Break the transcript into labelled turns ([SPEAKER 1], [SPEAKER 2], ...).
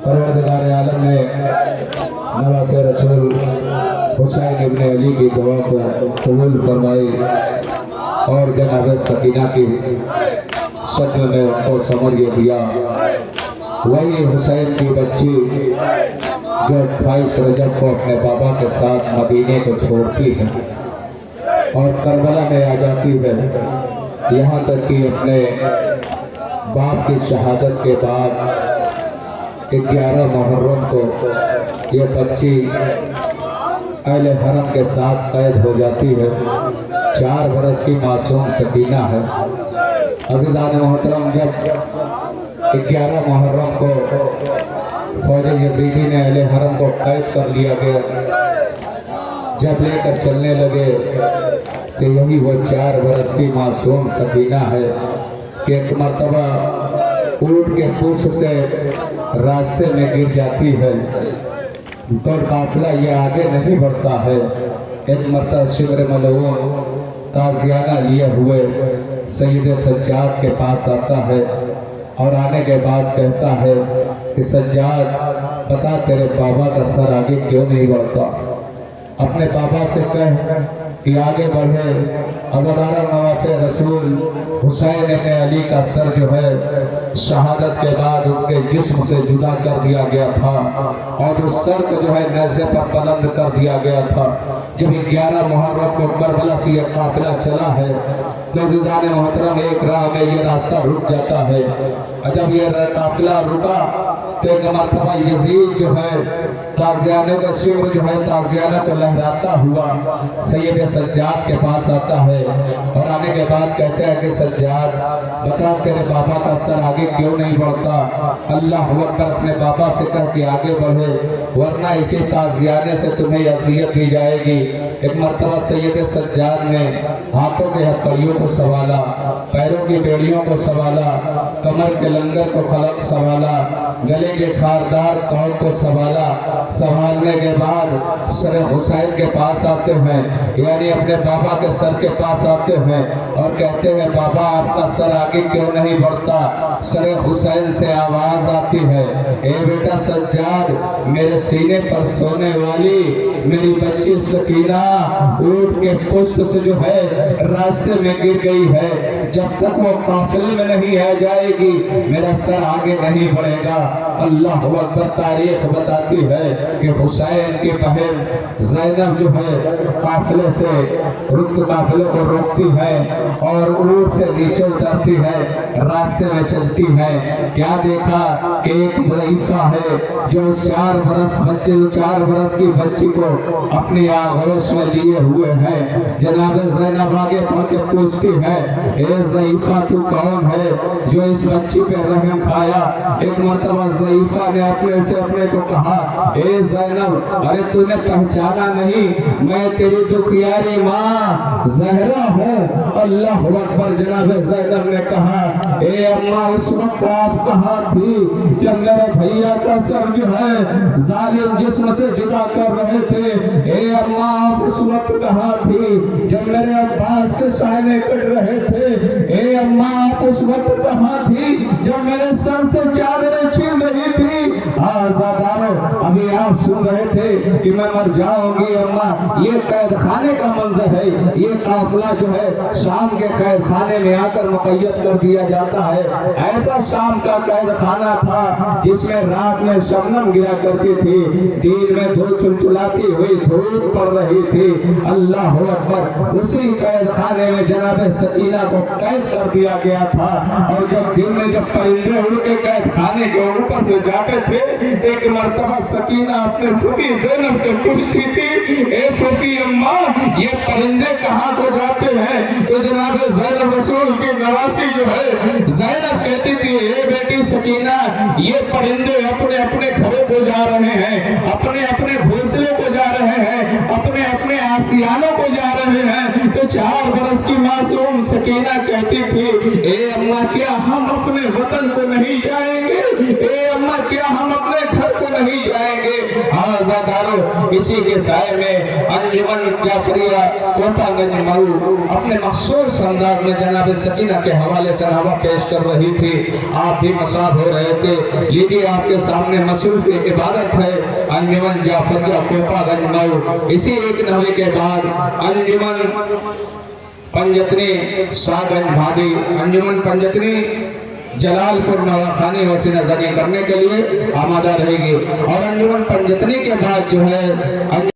[SPEAKER 1] परवरदिगार आलम ने नवासे रसूल हुसैन इब्न अली की दुआ को कबूल फरमाई और जनाब सकीना की शक्ल में उनको समझ दिया। वही हुसैन की बच्ची जो 28 रजब को अपने बाबा के साथ मदीने को छोड़ती है और करबला में आ जाती है, यहाँ तक कि अपने बाप की शहादत के बाद 11 मुहर्रम को ये बच्ची अहले हरम के साथ कैद हो जाती है। 4 बरस की मासूम सकीना है। अज़ीज़ान मोहतरम, जब 11 मुहर्रम को फौज यजीदी ने अहले हरम को कैद कर लिया गया, जब लेकर चलने लगे तो यही वो 4 बरस की मासूम सकीना है कि एक मर्तबा ऊँट के पूछ से रास्ते में गिर जाती है तो काफिला ये आगे नहीं बढ़ता है। एक मर्तबा शिमर मलऊन ताज़ियाना लिए हुए सैयद सज्जाद के पास आता है और आने के बाद कहता है कि सज्जाद, बता तेरे बाबा का सर आगे क्यों नहीं बढ़ता। अपने बाबा से कह कि आगे बढ़े। अज़ादार नवासे रसूल हुसैन इब्न अली का सर जो है शहादत के बाद उनके जिस्म से जुदा कर दिया गया था और उस सर को जो है नेज़े पर बुलंद कर दिया गया था। जब 11 मुहर्रम को करबला से ये काफिला चला है तो अज़ीज़ान मोहतरम एक राह में ये रास्ता रुक जाता है। और जब ये काफिला रुका तो एक मर्तबा यजीद जो है ताज़ियाने का शिमर जो है ताज़ियाना को लहराता हुआ सैयद सज्जाद के पास आता है और आने के बाद कहते हैं कि सज्जाद, बता तेरे बाबा का सर आगे क्यों नहीं बढ़ता। अल्लाह अकबर, अपने बाबा से कह के आगे बढ़े वरना इसी ताज़ियाने से तुम्हें अज़ियत दी जाएगी। एक मर्तबा सैयद सज्जाद ने हाथों के हथकड़ियों को संभाला, पैरों की बेड़ियों को संभाला, कमर के लंगर को खलक संभाला, गले के खारदार कौर को संभाला। संभालने के बाद सर हुसैन के पास आते हैं, यानी अपने बाबा के सर के पास आते हैं और कहते हैं बाबा आपका सर आगे क्यों नहीं बढ़ता। सर हुसैन से आवाज आती है, ए बेटा सज्जाद, मेरे सीने पर सोने वाली मेरी बच्ची सकीना ऊँट के पुष्ट से जो है रास्ते में गिर गई है, जब तक वो काफिले में नहीं आ जाएगी मेरा सर आगे नहीं बढ़ेगा। अल्लाह अकबर, तारीख बताती है कि हुसैन की बहन ज़ैनब जो है काफिले से काफिले को रोकती है और ऊँट से नीचे उतरती है, रास्ते में चलती है। क्या देखा कि एक ज़ईफ़ा है जो 4 बरस की बच्ची को अपनी आगोश में लिए हुए है। जनाब ज़ैनब आगे बढ़ के पूछती है, ए ज़ईफ़ा तू कौन है जो इस बच्ची पे रहम खाया। एक मर्तबा ज़ईफ़ा ने अपने को कहा, ए ज़ैनब, अरे तूने पहचाना नहीं, मैं तेरी दुखियारी माँ ज़हरा हूँ। अल्लाह अकबर। जनाब ज़ैनब ने कहा, ए अम्मा, उस वक्त आप कहाँ थी जब मेरे भैया का सर जो है जालिम जिस्म से जुदा कर रहे थे। ए अम्मा, आप उस वक्त कहाँ थी जब मेरे अब्बास के सायने कट रहे थे। ए अम्मा, आप उस वक्त कहाँ थी जब मेरे सर से चादरें छीन रही थी। आज़ादारों, अभी आप सुन रहे थे कि मैं मर जाऊंगी अम्मा। ये कैद खाने का मंजर है। ये काफिला जो है शाम के कैद खाने में आकर मुक़य्यद कर दिया जाता है। ऐसा शाम का कैद खाना था जिसमें रात में शबनम गिरा करती थी, दिन में धूप चुलचुलाती हुई धूप पड़ रही थी। अल्लाह अकबर। उसी कैद खाने में जनाब सकीना को कैद कर दिया गया था और जब दिन में जब परिंदे उड़ के कैद खाने के ऊपर से जाते थे, एक मर्तबा सकीना अपने फूफी ज़ैनब से पूछती थी, ए फूफी अम्मा, ये परिंदे कहाँ को जाते हैं। तो जनाब ज़ैनब रसूल की नवासी जो है ज़ैनब कहती थी, ए बेटी सकीना, ये परिंदे अपने अपने घरों को जा रहे हैं, अपने अपने घोंसले को जा रहे हैं, अपने अपने आसियानों को जा रहे हैं। तो 4 बरस की मासूम सकीना कहती थी, ए अम्मा, क्या हम अपने वतन को नहीं जाएंगे। ए अम्मा, क्या हम अपने घर को नहीं जाएंगे। आजादारों, इसी के साए में अंजुमन जाफरिया कोपागंज मऊ अपने मखसूस अंदाज में जनाब सकीना के हवाले से नवा पेश कर रही थी। आप भी मसाब हो रहे थे। लीजिए आपके सामने मसरूफ इबादत है अंजुमन जाफरिया कोपागंज मऊ। इसी एक नवे के बाद अंजुमन पंजतनी सागंज भादी, अंजुमन पंजतनी जलालपुर नवाखानी वसीला जनी करने के लिए आमादा रहेगी। और अंजुमन पंजतनी के बाद जो है